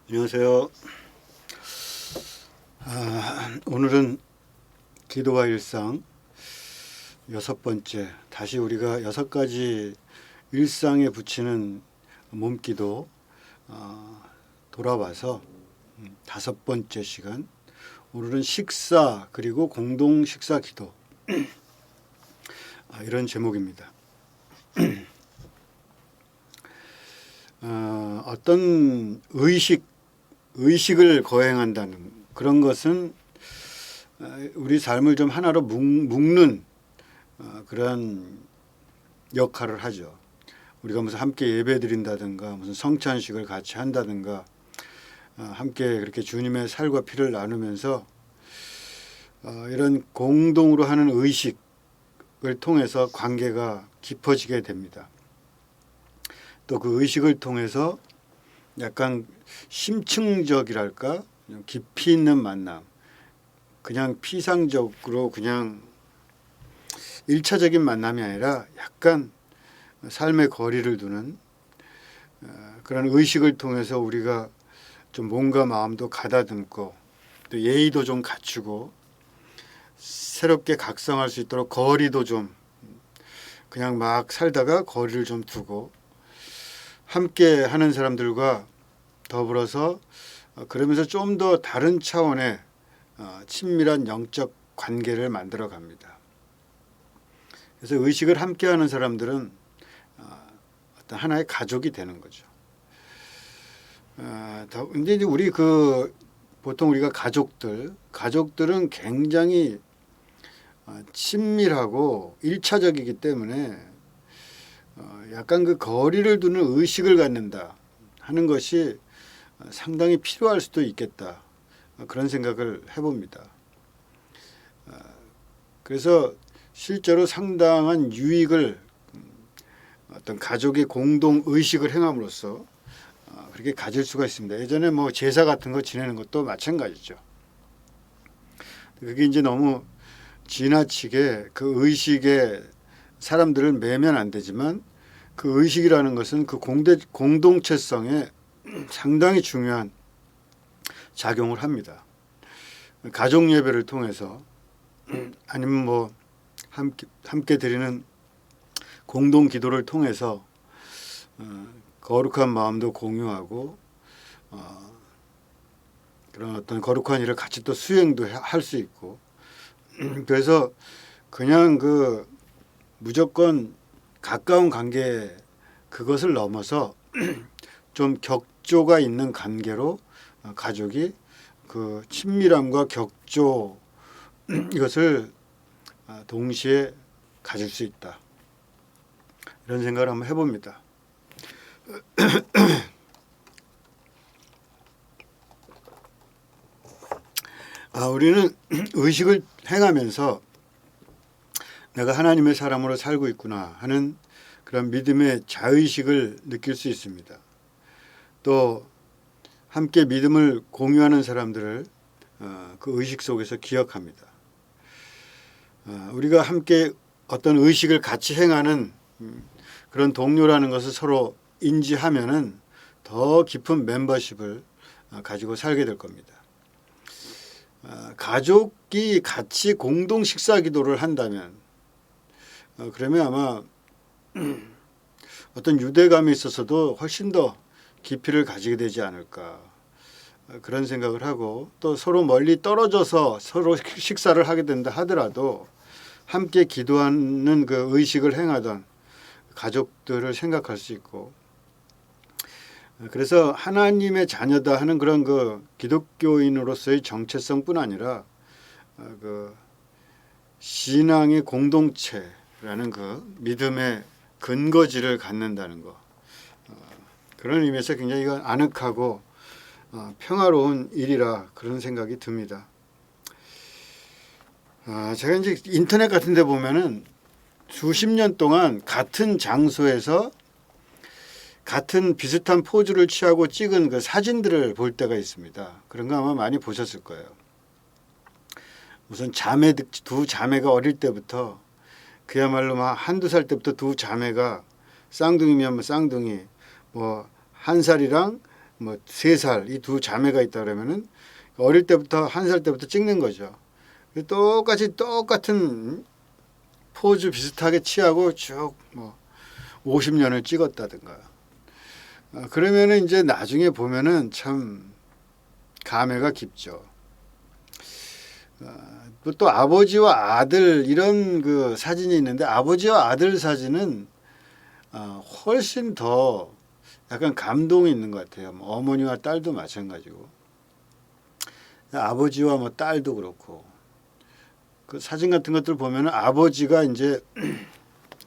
안녕하세요. 오늘은 기도와 일상 6번째, 다시 우리가 6가지 일상에 붙이는 몸기도 돌아와서 5번째 시간, 오늘은 식사 그리고 공동 식사 기도 이런 제목입니다. 어떤 의식을 거행한다는 그런 것은 우리 삶을 좀 하나로 묶는 그런 역할을 하죠. 우리가 무슨 함께 예배 드린다든가 무슨 성찬식을 같이 한다든가 함께 그렇게 주님의 살과 피를 나누면서 이런 공동으로 하는 의식을 통해서 관계가 깊어지게 됩니다. 또 그 의식을 통해서 약간 심층적이랄까 깊이 있는 만남, 그냥 피상적으로 그냥 1차적인 만남이 아니라 약간 삶의 거리를 두는 그런 의식을 통해서 우리가 좀 몸과 마음도 가다듬고 또 예의도 좀 갖추고 새롭게 각성할 수 있도록 거리도 좀 그냥 막 살다가 거리를 좀 두고 함께 하는 사람들과 더불어서 그러면서 좀 더 다른 차원의 친밀한 영적 관계를 만들어 갑니다. 그래서 의식을 함께하는 사람들은 어떤 하나의 가족이 되는 거죠. 근데 우리 보통 우리가 가족들은 굉장히 친밀하고 일차적이기 때문에 약간 그 거리를 두는 의식을 갖는다 하는 것이 상당히 필요할 수도 있겠다. 그런 생각을 해봅니다. 그래서 실제로 상당한 유익을 어떤 가족의 공동 의식을 행함으로써 그렇게 가질 수가 있습니다. 예전에 뭐 제사 같은 거 지내는 것도 마찬가지죠. 그게 이제 너무 지나치게 그 의식에 사람들을 매면 안 되지만 그 의식이라는 것은 그 공동체성에 상당히 중요한 작용을 합니다. 가족 예배를 통해서 아니면 뭐 함께 드리는 공동 기도를 통해서 거룩한 마음도 공유하고 그런 어떤 거룩한 일을 같이 또 수행도 할 수 있고 그래서 그냥 무조건 가까운 관계 그것을 넘어서 좀 격조가 있는 관계로 가족이 그 친밀함과 격조 이것을 동시에 가질 수 있다. 이런 생각을 한번 해봅니다. 우리는 의식을 행하면서 내가 하나님의 사람으로 살고 있구나 하는 그런 믿음의 자의식을 느낄 수 있습니다. 또 함께 믿음을 공유하는 사람들을 그 의식 속에서 기억합니다. 우리가 함께 어떤 의식을 같이 행하는 그런 동료라는 것을 서로 인지하면은 더 깊은 멤버십을 가지고 살게 될 겁니다. 가족이 같이 공동 식사 기도를 한다면 그러면 아마 어떤 유대감이 있어서도 훨씬 더 깊이를 가지게 되지 않을까 그런 생각을 하고 또 서로 멀리 떨어져서 서로 식사를 하게 된다 하더라도 함께 기도하는 그 의식을 행하던 가족들을 생각할 수 있고 그래서 하나님의 자녀다 하는 그런 그 기독교인으로서의 정체성뿐 아니라 그 신앙의 공동체라는 그 믿음의 근거지를 갖는다는 거 그런 의미에서 굉장히 이건 아늑하고 평화로운 일이라 그런 생각이 듭니다. 제가 이제 인터넷 같은 데 보면은 수십 년 동안 같은 장소에서 같은 비슷한 포즈를 취하고 찍은 그 사진들을 볼 때가 있습니다. 그런 거 아마 많이 보셨을 거예요. 우선 두 자매가 어릴 때부터 그야말로 막 한두 살 때부터 두 자매가 쌍둥이면 쌍둥이 뭐 한 살이랑 뭐 3살 이 두 자매가 있다 그러면은 어릴 때부터 1살 때부터 찍는 거죠. 똑같은 포즈 비슷하게 취하고 쭉 뭐 50년을 찍었다든가. 그러면은 이제 나중에 보면은 참 감회가 깊죠. 또 아버지와 아들 이런 그 사진이 있는데 아버지와 아들 사진은 훨씬 더 약간 감동이 있는 것 같아요. 뭐 어머니와 딸도 마찬가지고 아버지와 뭐 딸도 그렇고 그 사진 같은 것들 보면은 아버지가 이제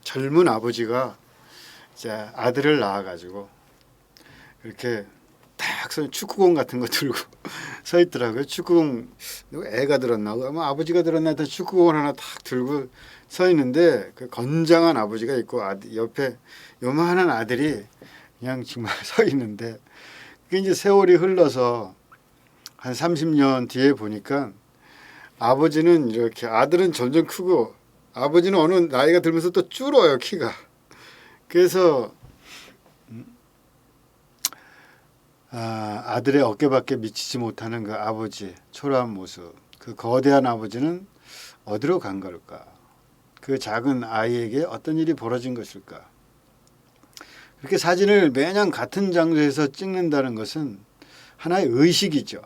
젊은 아버지가 이제 아들을 낳아가지고 이렇게 딱 축구공 같은 거 들고 서 있더라고요. 축구공 애가 들었나 아마 아버지가 들었나 하여튼 축구공을 하나 딱 들고 서 있는데 그 건장한 아버지가 있고 옆에 요만한 아들이 그냥 정말 서 있는데 그게 이제 세월이 흘러서 한 30년 뒤에 보니까 아버지는 이렇게 아들은 점점 크고 아버지는 어느 나이가 들면서 또 줄어요 키가. 그래서 아들의 어깨밖에 미치지 못하는 그 아버지 초라한 모습, 그 거대한 아버지는 어디로 간 걸까? 그 작은 아이에게 어떤 일이 벌어진 것일까? 그렇게 사진을 매년 같은 장소에서 찍는다는 것은 하나의 의식이죠.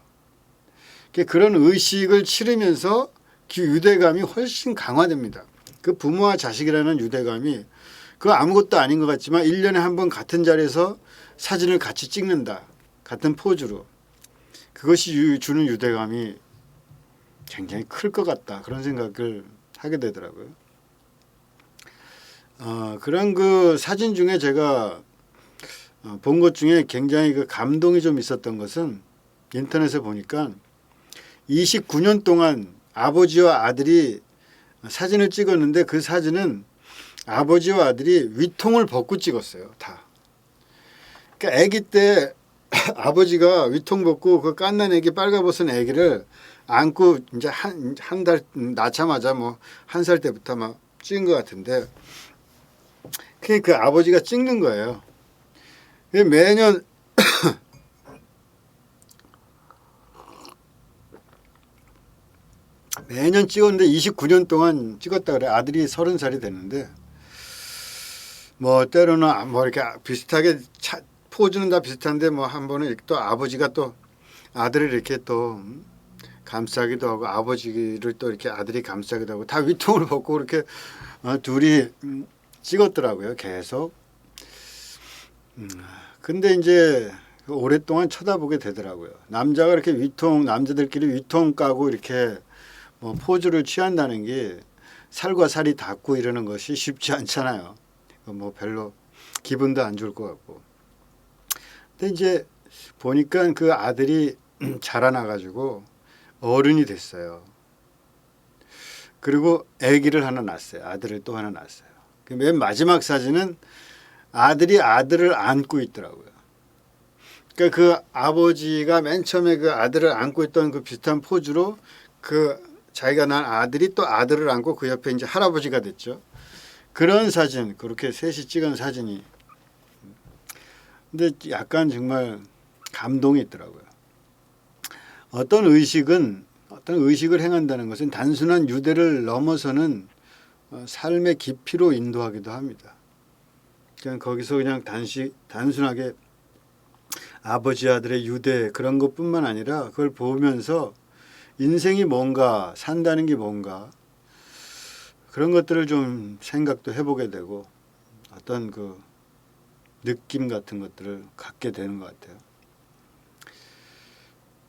그런 의식을 치르면서 그 유대감이 훨씬 강화됩니다. 그 부모와 자식이라는 유대감이 그 아무것도 아닌 것 같지만 1년에 한 번 같은 자리에서 사진을 같이 찍는다. 같은 포즈로. 그것이 주는 유대감이 굉장히 클 것 같다. 그런 생각을 하게 되더라고요. 그런 그 사진 중에 제가 본 것 중에 굉장히 그 감동이 좀 있었던 것은 인터넷에 보니까 29년 동안 아버지와 아들이 사진을 찍었는데 그 사진은 아버지와 아들이 위통을 벗고 찍었어요. 다. 그러니까 아기 때 아버지가 위통 벗고 그 갓난 아기 빨가벗은 아기를 안고 이제 한 달 낳자마자 뭐 1살 때부터 막 찍은 것 같은데 그 아버지가 찍는 거예요. 매년 매년 찍었는데 29년 동안 찍었다 그래. 아들이 30살이 됐는데 뭐 때로는 뭐 이렇게 비슷하게 포즈는 다 비슷한데 뭐 한 번은 또 아버지가 또 아들을 이렇게 또 감싸기도 하고 아버지를 또 이렇게 아들이 감싸기도 하고 다 위통을 벗고 이렇게 둘이 찍었더라고요. 계속. 근데 이제 오랫동안 쳐다보게 되더라고요. 남자가 이렇게 남자들끼리 위통 까고 이렇게 뭐 포즈를 취한다는 게 살과 살이 닿고 이러는 것이 쉽지 않잖아요. 뭐 별로 기분도 안 좋을 것 같고. 근데 이제 보니까 그 아들이 자라나가지고 어른이 됐어요. 그리고 아기를 하나 낳았어요. 아들을 또 하나 낳았어요. 맨 마지막 사진은 아들이 아들을 안고 있더라고요. 그러니까 그 아버지가 맨 처음에 그 아들을 안고 있던 그 비슷한 포즈로 그 자기가 낳은 아들이 또 아들을 안고 그 옆에 이제 할아버지가 됐죠. 그런 사진, 그렇게 셋이 찍은 사진이. 근데 약간 정말 감동이 있더라고요. 어떤 의식을 행한다는 것은 단순한 유대를 넘어서는 삶의 깊이로 인도하기도 합니다. 그냥 거기서 그냥 단순하게 아버지 아들의 유대 그런 것뿐만 아니라 그걸 보면서 인생이 뭔가 산다는 게 뭔가 그런 것들을 좀 생각도 해보게 되고 어떤 그 느낌 같은 것들을 갖게 되는 것 같아요.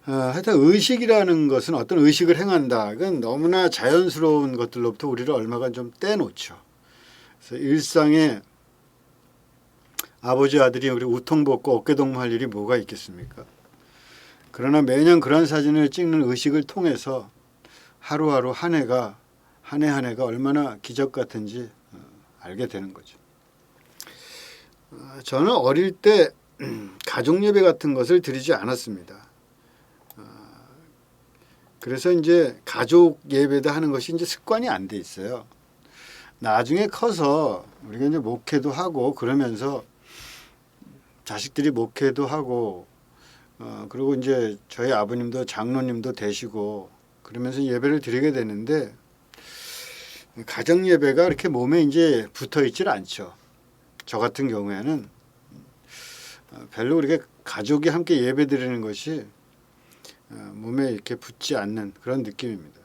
하여튼 의식이라는 것은 어떤 의식을 행한다. 그건 너무나 자연스러운 것들로부터 우리를 얼마간 좀 떼놓죠. 그래서 일상에 아버지 아들이 우리 우통 벗고 어깨 동무할 일이 뭐가 있겠습니까? 그러나 매년 그런 사진을 찍는 의식을 통해서 하루하루 한 해가 얼마나 기적 같은지 알게 되는 거죠. 저는 어릴 때 가족 예배 같은 것을 드리지 않았습니다. 그래서 이제 가족 예배도 하는 것이 이제 습관이 안 돼 있어요. 나중에 커서 우리가 이제 목회도 하고 그러면서 자식들이 목회도 하고 그리고 이제 저희 아버님도 장로님도 되시고 그러면서 예배를 드리게 되는데 가정 예배가 이렇게 몸에 이제 붙어 있질 않죠. 저 같은 경우에는 별로 그렇게 가족이 함께 예배 드리는 것이 몸에 이렇게 붙지 않는 그런 느낌입니다.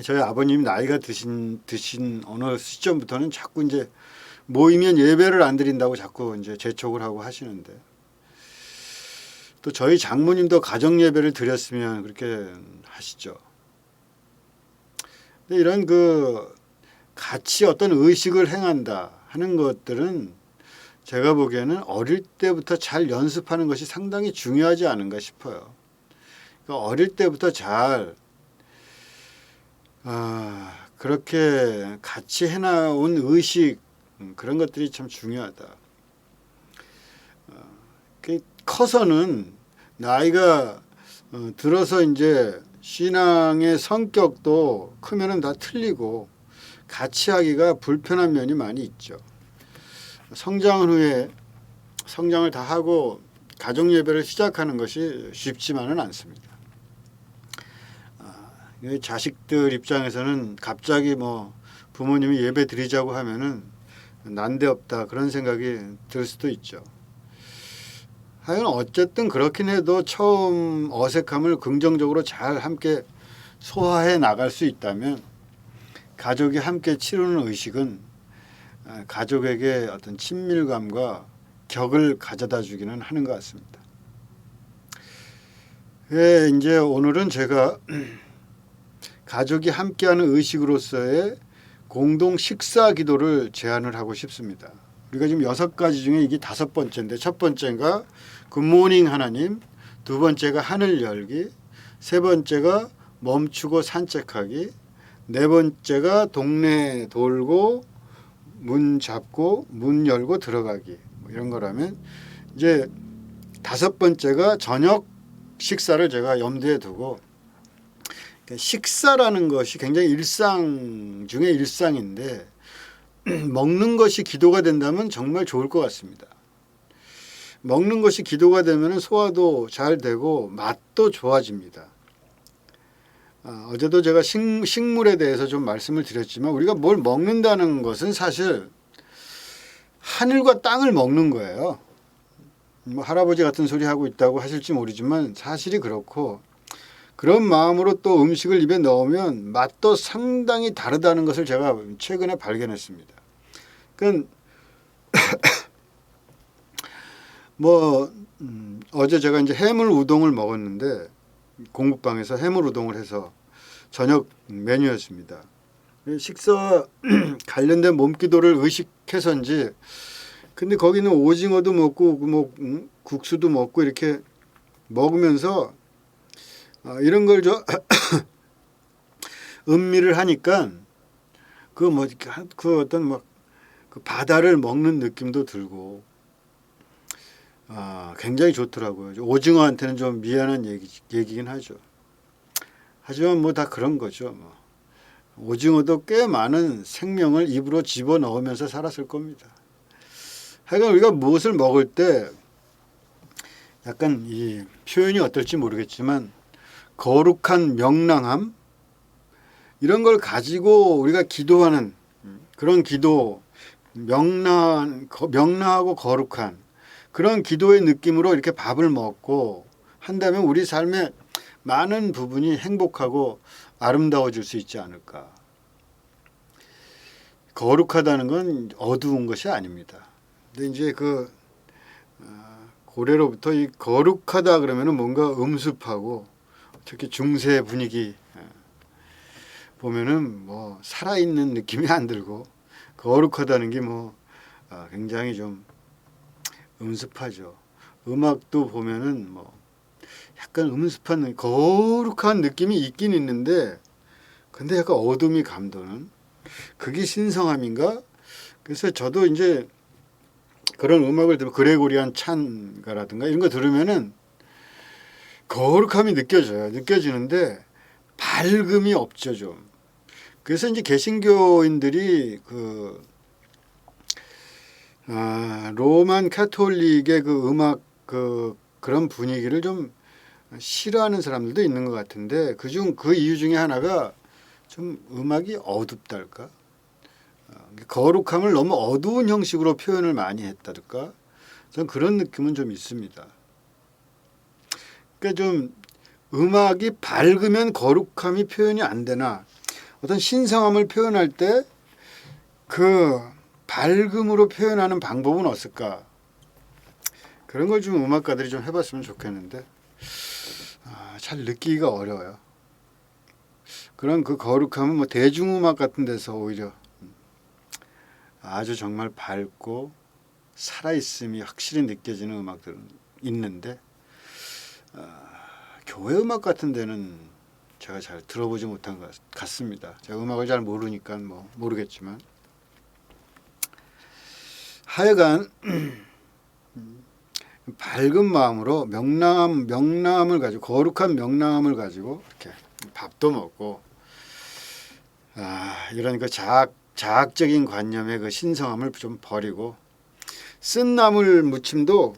저희 아버님 나이가 드신 어느 시점부터는 자꾸 이제 모이면 예배를 안 드린다고 자꾸 이제 재촉을 하고 하시는데, 또 저희 장모님도 가정 예배를 드렸으면 그렇게 하시죠. 근데 이런 같이 어떤 의식을 행한다 하는 것들은 제가 보기에는 어릴 때부터 잘 연습하는 것이 상당히 중요하지 않은가 싶어요. 그러니까 어릴 때부터 잘 그렇게 같이 해나온 의식, 그런 것들이 참 중요하다. 커서는 나이가 들어서 이제 신앙의 성격도 크면은 다 틀리고 같이 하기가 불편한 면이 많이 있죠. 성장 후에 성장을 다 하고 가정 예배를 시작하는 것이 쉽지만은 않습니다. 자식들 입장에서는 갑자기 뭐 부모님이 예배 드리자고 하면은 난데없다 그런 생각이 들 수도 있죠. 하여간 어쨌든 그렇긴 해도 처음 어색함을 긍정적으로 잘 함께 소화해 나갈 수 있다면 가족이 함께 치르는 의식은 가족에게 어떤 친밀감과 격을 가져다 주기는 하는 것 같습니다. 이제 오늘은 제가 가족이 함께하는 의식으로서의 공동 식사 기도를 제안을 하고 싶습니다. 우리가 지금 6가지 중에 이게 5번째인데, 첫 번째가 굿모닝 하나님, 두 번째가 하늘 열기, 세 번째가 멈추고 산책하기, 네 번째가 동네 돌고 문 잡고 문 열고 들어가기, 뭐 이런 거라면, 이제 5번째가 저녁 식사를 제가 염두에 두고, 식사라는 것이 굉장히 일상 중에 일상인데 먹는 것이 기도가 된다면 정말 좋을 것 같습니다. 먹는 것이 기도가 되면 소화도 잘 되고 맛도 좋아집니다. 어제도 제가 식물에 대해서 좀 말씀을 드렸지만, 우리가 뭘 먹는다는 것은 사실 하늘과 땅을 먹는 거예요. 뭐 할아버지 같은 소리 하고 있다고 하실지 모르지만 사실이 그렇고, 그런 마음으로 또 음식을 입에 넣으면 맛도 상당히 다르다는 것을 제가 최근에 발견했습니다. 그러니까 어제 제가 이제 해물 우동을 먹었는데, 공국방에서 해물 우동을 해서 저녁 메뉴였습니다. 식사 관련된 몸기도를 의식해서인지, 근데 거기는 오징어도 먹고 국수도 먹고 이렇게 먹으면서 이런 걸 음미를 하니까 그 어떤 그 바다를 먹는 느낌도 들고 굉장히 좋더라고요. 오징어한테는 좀 미안한 얘기긴 하죠. 하지만 뭐 다 그런 거죠. 오징어도 꽤 많은 생명을 입으로 집어넣으면서 살았을 겁니다. 하여간 우리가 무엇을 먹을 때 약간 이 표현이 어떨지 모르겠지만 거룩한 명랑함, 이런 걸 가지고 우리가 기도하는 그런 기도, 명랑하고 거룩한 그런 기도의 느낌으로 이렇게 밥을 먹고 한다면 우리 삶의 많은 부분이 행복하고 아름다워질 수 있지 않을까. 거룩하다는 건 어두운 것이 아닙니다. 근데 이제 고래로부터 이 거룩하다 그러면은 뭔가 음습하고, 특히 중세 분위기 보면은 뭐 살아있는 느낌이 안 들고, 거룩하다는 게 굉장히 좀 음습하죠. 음악도 보면은 약간 음습한 거룩한 느낌이 있긴 있는데, 근데 약간 어둠이 감도는 그게 신성함인가? 그래서 저도 이제 그런 음악을 들으면 그레고리안 찬가라든가 이런 거 들으면은 거룩함이 느껴지는데 밝음이 없죠, 좀. 그래서 이제 개신교인들이 로만 카톨릭의 그 음악 그런 분위기를 좀 싫어하는 사람들도 있는 것 같은데 그 이유 중에 하나가 좀 음악이 어둡달까? 거룩함을 너무 어두운 형식으로 표현을 많이 했다랄까? 저는 그런 느낌은 좀 있습니다. 그러니까 좀 음악이 밝으면 거룩함이 표현이 안 되나? 어떤 신성함을 표현할 때 그 밝음으로 표현하는 방법은 없을까? 그런 걸 좀 음악가들이 좀 해봤으면 좋겠는데 잘 느끼기가 어려워요. 그런 그 거룩함은 뭐 대중음악 같은 데서 오히려 아주 정말 밝고 살아있음이 확실히 느껴지는 음악들은 있는데 교회 음악 같은 데는 제가 잘 들어보지 못한 것 같습니다. 제가 음악을 잘 모르니까 뭐 모르겠지만 하여간 밝은 마음으로 명랑함을 가지고 거룩한 명랑함을 가지고 이렇게 밥도 먹고 이런 그 자학적인 관념의 그 신성함을 좀 버리고 쓴나물 무침도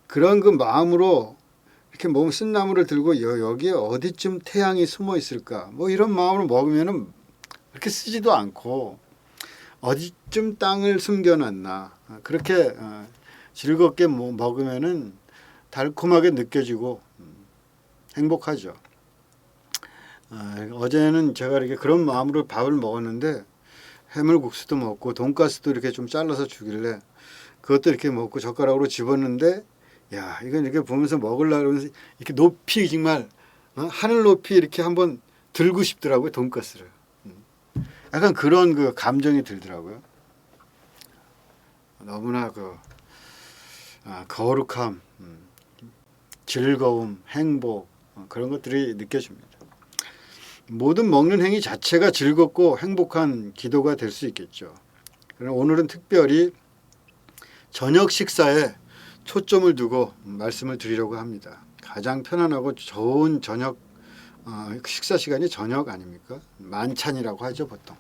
그런 그 마음으로 이렇게 몸 쓴나물을 들고 여기에 어디쯤 태양이 숨어 있을까 뭐 이런 마음으로 먹으면은 그렇게 쓰지도 않고 어디쯤 땅을 숨겨놨나 그렇게 즐겁게 먹으면은 달콤하게 느껴지고 행복하죠. 어제는 제가 이렇게 그런 마음으로 밥을 먹었는데 해물국수도 먹고 돈가스도 이렇게 좀 잘라서 주길래 그것도 이렇게 먹고 젓가락으로 집었는데 야 이건 이렇게 보면서 먹으려고 그러면서 이렇게 높이 정말 하늘 높이 이렇게 한번 들고 싶더라고요 돈가스를. 약간 그런 그 감정이 들더라고요. 너무나 그 거룩함, 즐거움, 행복 그런 것들이 느껴집니다. 모든 먹는 행위 자체가 즐겁고 행복한 기도가 될 수 있겠죠. 그러나 오늘은 특별히 저녁 식사에 초점을 두고 말씀을 드리려고 합니다. 가장 편안하고 좋은 저녁 식사 시간이 저녁 아닙니까? 만찬이라고 하죠 보통.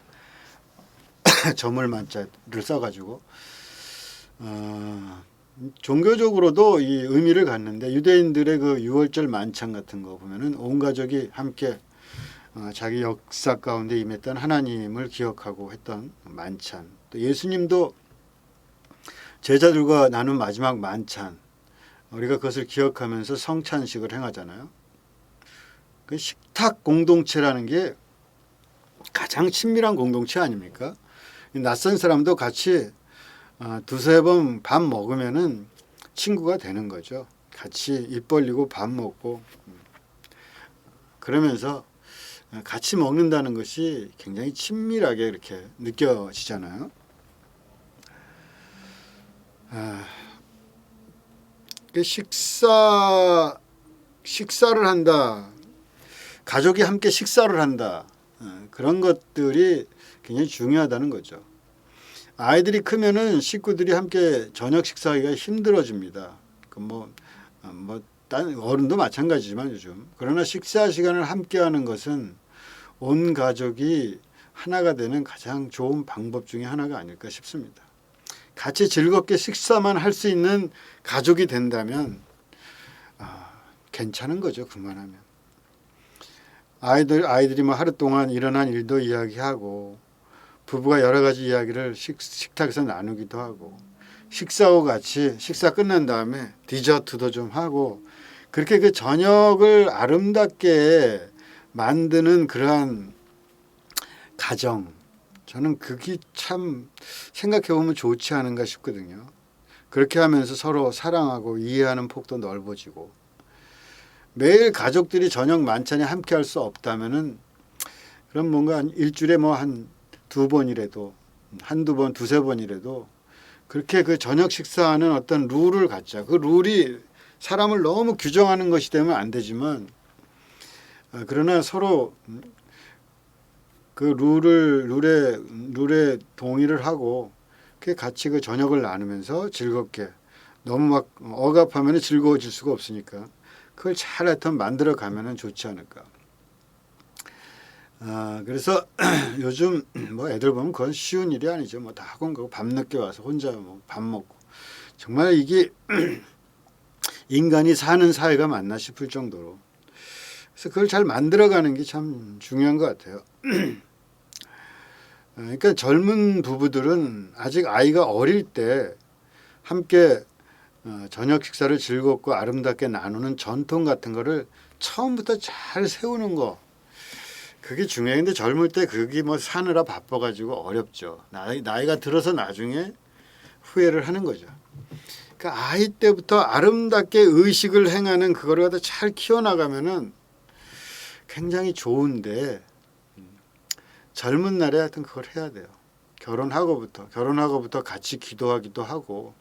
저물 만자를 써가지고 종교적으로도 이 의미를 갖는데 유대인들의 그 유월절 만찬 같은 거 보면은 온 가족이 함께 자기 역사 가운데 임했던 하나님을 기억하고 했던 만찬. 또 예수님도 제자들과 나눈 마지막 만찬. 우리가 그것을 기억하면서 성찬식을 행하잖아요. 그 식탁 공동체라는 게 가장 친밀한 공동체 아닙니까? 낯선 사람도 같이 두세 번 밥 먹으면은 친구가 되는 거죠. 같이 입 벌리고 밥 먹고 그러면서 같이 먹는다는 것이 굉장히 친밀하게 이렇게 느껴지잖아요. 식사를 한다. 가족이 함께 식사를 한다. 그런 것들이 굉장히 중요하다는 거죠. 아이들이 크면은 식구들이 함께 저녁 식사하기가 힘들어집니다. 딴 어른도 마찬가지지만 요즘. 그러나 식사 시간을 함께하는 것은 온 가족이 하나가 되는 가장 좋은 방법 중에 하나가 아닐까 싶습니다. 같이 즐겁게 식사만 할 수 있는 가족이 된다면 괜찮은 거죠. 그만하면. 아이들이 뭐 하루 동안 일어난 일도 이야기하고 부부가 여러 가지 이야기를 식탁에서 나누기도 하고 식사하고 같이 식사 끝난 다음에 디저트도 좀 하고 그렇게 그 저녁을 아름답게 만드는 그러한 가정 저는 그게 참 생각해 보면 좋지 않은가 싶거든요. 그렇게 하면서 서로 사랑하고 이해하는 폭도 넓어지고 매일 가족들이 저녁 만찬에 함께 할 수 없다면은 그럼 뭔가 일주일에 뭐 한 두 번이라도 한두 번 두세 번이라도 그렇게 그 저녁 식사하는 어떤 룰을 갖자. 그 룰이 사람을 너무 규정하는 것이 되면 안 되지만 그러나 서로 그 룰에 동의를 하고 그 같이 그 저녁을 나누면서 즐겁게 너무 막 억압하면 즐거워질 수가 없으니까 그걸 잘 하여튼 만들어 가면은 좋지 않을까. 그래서 요즘 뭐 애들 보면 그건 쉬운 일이 아니죠. 뭐 다 학원 가고 밤늦게 와서 혼자 뭐 밥 먹고 정말 이게 인간이 사는 사회가 맞나 싶을 정도로. 그래서 그걸 잘 만들어가는 게 참 중요한 것 같아요. 그러니까 젊은 부부들은 아직 아이가 어릴 때 함께 저녁 식사를 즐겁고 아름답게 나누는 전통 같은 거를 처음부터 잘 세우는 거, 그게 중요해요. 근데 젊을 때 그게 뭐 사느라 바빠가지고 어렵죠. 나이가 들어서 나중에 후회를 하는 거죠. 그러니까 아이 때부터 아름답게 의식을 행하는 그거를 갖다 잘 키워나가면은 굉장히 좋은데, 젊은 날에 하여튼 그걸 해야 돼요. 결혼하고부터 같이 기도하기도 하고,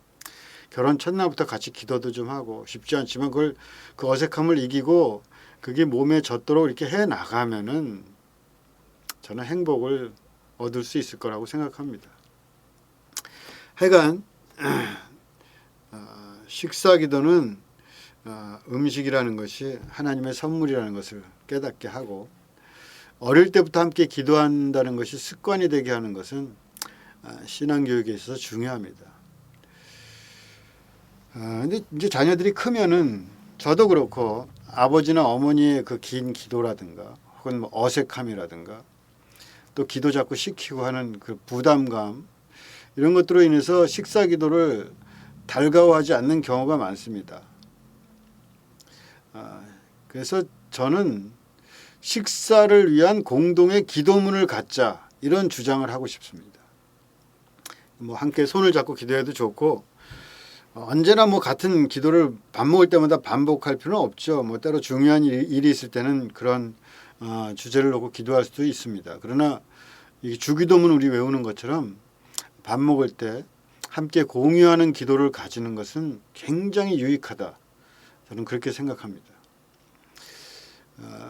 결혼 첫날부터 같이 기도도 좀 하고, 쉽지 않지만 그 어색함을 이기고 그게 몸에 젖도록 이렇게 해 나가면은 저는 행복을 얻을 수 있을 거라고 생각합니다. 하여간 식사 기도는 음식이라는 것이 하나님의 선물이라는 것을 깨닫게 하고, 어릴 때부터 함께 기도한다는 것이 습관이 되게 하는 것은 신앙교육에 있어서 중요합니다. 근데 이제 자녀들이 크면은 저도 그렇고 아버지나 어머니의 그 긴 기도라든가 혹은 뭐 어색함이라든가 또 기도 자꾸 시키고 하는 그 부담감, 이런 것들로 인해서 식사 기도를 달가워하지 않는 경우가 많습니다. 그래서 저는 식사를 위한 공동의 기도문을 갖자, 이런 주장을 하고 싶습니다. 뭐 함께 손을 잡고 기도해도 좋고, 언제나 뭐 같은 기도를 밥 먹을 때마다 반복할 필요는 없죠. 뭐 때로 중요한 일이 있을 때는 그런 주제를 놓고 기도할 수도 있습니다. 그러나 이 주기도문 우리 외우는 것처럼 밥 먹을 때 함께 공유하는 기도를 가지는 것은 굉장히 유익하다, 저는 그렇게 생각합니다.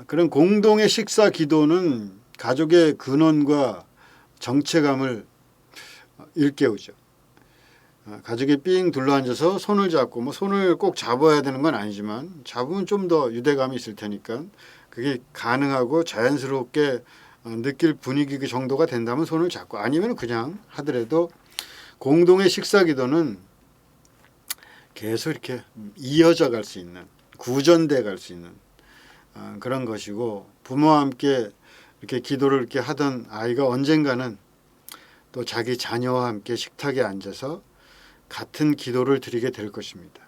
그런 공동의 식사 기도는 가족의 근원과 정체감을 일깨우죠. 가족이 삥 둘러앉아서 손을 잡고, 뭐 손을 꼭 잡아야 되는 건 아니지만 잡으면 좀 더 유대감이 있을 테니까 그게 가능하고 자연스럽게 느낄 분위기 그 정도가 된다면 손을 잡고, 아니면 그냥 하더라도 공동의 식사 기도는 계속 이렇게 이어져 갈 수 있는, 구전돼 갈 수 있는 그런 것이고, 부모와 함께 이렇게 기도를 이렇게 하던 아이가 언젠가는 또 자기 자녀와 함께 식탁에 앉아서 같은 기도를 드리게 될 것입니다.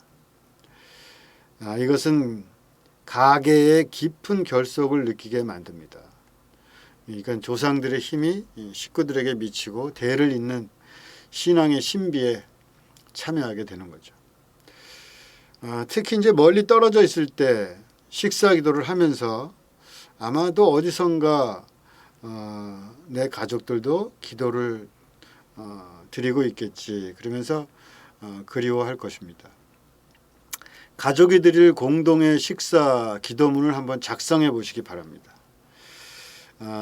이것은 가계의 깊은 결속을 느끼게 만듭니다. 그러니까 조상들의 힘이 식구들에게 미치고 대를 잇는 신앙의 신비에 참여하게 되는 거죠. 특히 이제 멀리 떨어져 있을 때 식사 기도를 하면서 아마도 어디선가 내 가족들도 기도를 드리고 있겠지, 그러면서 그리워할 것입니다. 가족이 드릴 공동의 식사 기도문을 한번 작성해 보시기 바랍니다.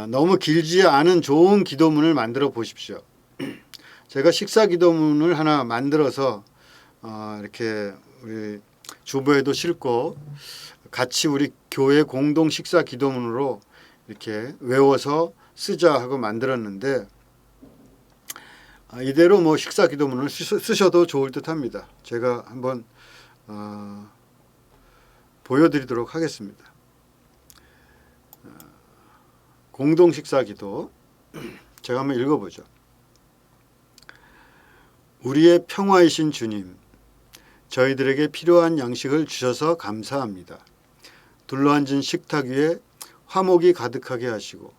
너무 길지 않은 좋은 기도문을 만들어 보십시오. 제가 식사 기도문을 하나 만들어서 이렇게 우리 주보에도 싣고 같이 우리 교회 공동 식사 기도문으로 이렇게 외워서 쓰자 하고 만들었는데, 이대로 뭐 식사 기도문을 쓰셔도 좋을 듯합니다. 제가 한번 보여드리도록 하겠습니다. 공동 식사 기도, 제가 한번 읽어보죠. 우리의 평화이신 주님, 저희들에게 필요한 양식을 주셔서 감사합니다. 둘러앉은 식탁 위에 화목이 가득하게 하시고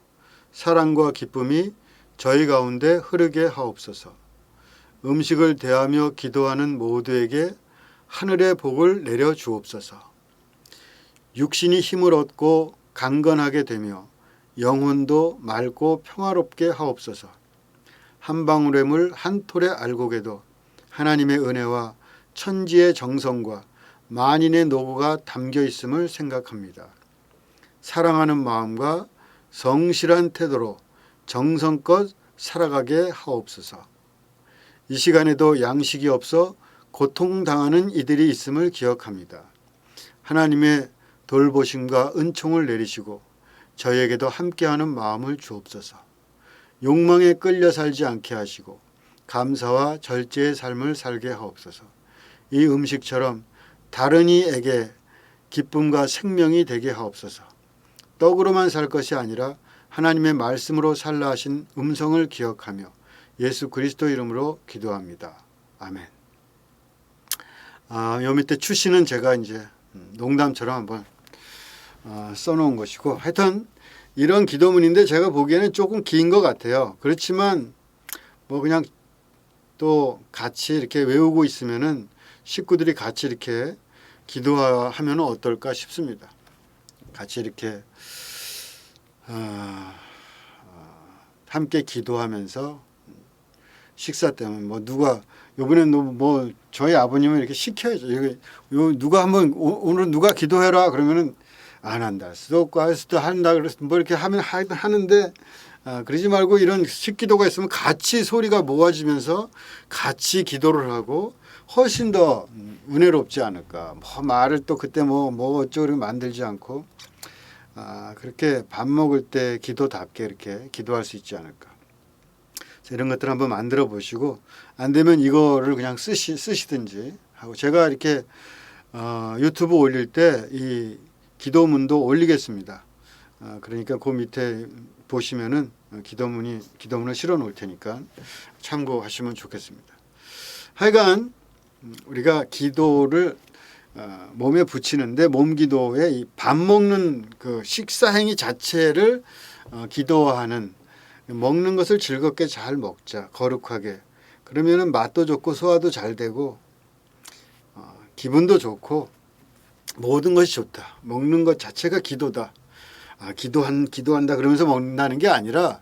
사랑과 기쁨이 저희 가운데 흐르게 하옵소서. 음식을 대하며 기도하는 모두에게 하늘의 복을 내려 주옵소서. 육신이 힘을 얻고 강건하게 되며 영혼도 맑고 평화롭게 하옵소서. 한 방울의 물 한 톨의 알곡에도 하나님의 은혜와 천지의 정성과 만인의 노고가 담겨 있음을 생각합니다. 사랑하는 마음과 성실한 태도로 정성껏 살아가게 하옵소서. 이 시간에도 양식이 없어 고통당하는 이들이 있음을 기억합니다. 하나님의 돌보심과 은총을 내리시고 저희에게도 함께하는 마음을 주옵소서. 욕망에 끌려 살지 않게 하시고 감사와 절제의 삶을 살게 하옵소서. 이 음식처럼 다른 이에게 기쁨과 생명이 되게 하옵소서. 떡으로만 살 것이 아니라 하나님의 말씀으로 살라 하신 음성을 기억하며 예수 그리스도 이름으로 기도합니다. 아멘. 요 밑에 추시는 제가 이제 농담처럼 한번 써놓은 것이고, 하여튼 이런 기도문인데 제가 보기에는 조금 긴 것 같아요. 그렇지만 뭐 그냥 또 같이 이렇게 외우고 있으면은 식구들이 같이 이렇게 기도하면 어떨까 싶습니다. 같이 이렇게 함께 기도하면서 식사 때문에 뭐 누가 요번엔 뭐 저희 아버님은 이렇게 시켜야죠. 누가 한번 오늘 누가 기도해라 그러면은 안 한다. 수도 없고 할 수도 한다. 그래서 뭐 이렇게 하면 하는데 그러지 말고 이런 식기도가 있으면 같이 소리가 모아지면서 같이 기도를 하고 훨씬 더 은혜롭지 않을까. 뭐 말을 또 그때 뭐 어쩌고 만들지 않고 그렇게 밥 먹을 때 기도답게 이렇게 기도할 수 있지 않을까. 이런 것들 한번 만들어 보시고 안 되면 이거를 그냥 쓰시든지 하고, 제가 이렇게 유튜브 올릴 때 이 기도문도 올리겠습니다. 그러니까 그 밑에 보시면은 기도문을 실어 놓을 테니까 참고하시면 좋겠습니다. 하여간 우리가 기도를 몸에 붙이는데 몸기도에 이 밥 먹는 그 식사 행위 자체를 기도하는, 먹는 것을 즐겁게 잘 먹자, 거룩하게. 그러면은 맛도 좋고 소화도 잘 되고 기분도 좋고 모든 것이 좋다. 먹는 것 자체가 기도다. 기도한다 그러면서 먹는다는 게 아니라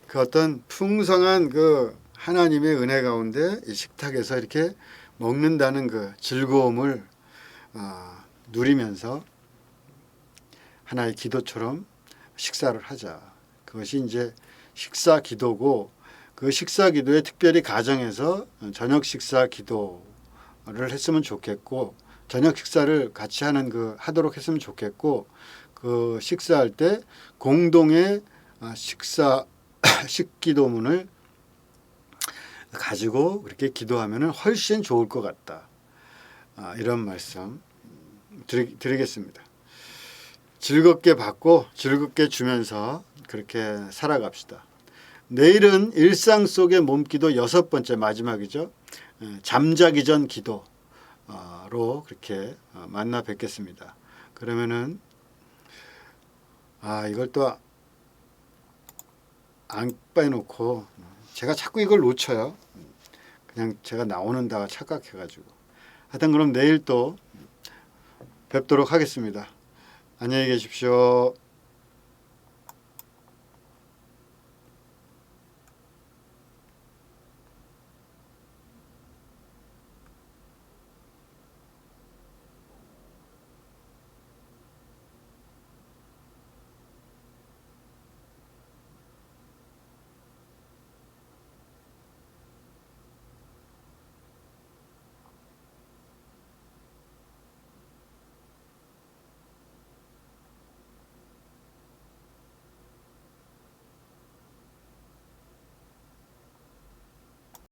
그 어떤 풍성한 그 하나님의 은혜 가운데 이 식탁에서 이렇게 먹는다는 그 즐거움을 누리면서 하나의 기도처럼 식사를 하자. 그것이 이제 식사 기도고, 그 식사 기도에 특별히 가정에서 저녁 식사 기도를 했으면 좋겠고, 저녁 식사를 같이 하도록 했으면 좋겠고, 그 식사할 때 공동의 식기도문을 가지고 그렇게 기도하면 훨씬 좋을 것 같다. 이런 말씀 드리겠습니다. 즐겁게 받고 즐겁게 주면서 그렇게 살아갑시다. 내일은 일상 속의 몸기도 6번째 마지막이죠. 잠자기 전 기도로 그렇게 만나 뵙겠습니다. 그러면은 이걸 또 안 빼놓고 제가 자꾸 이걸 놓쳐요. 그냥 제가 나오는다가 착각해가지고. 하여튼 그럼 내일 또 뵙도록 하겠습니다. 안녕히 계십시오.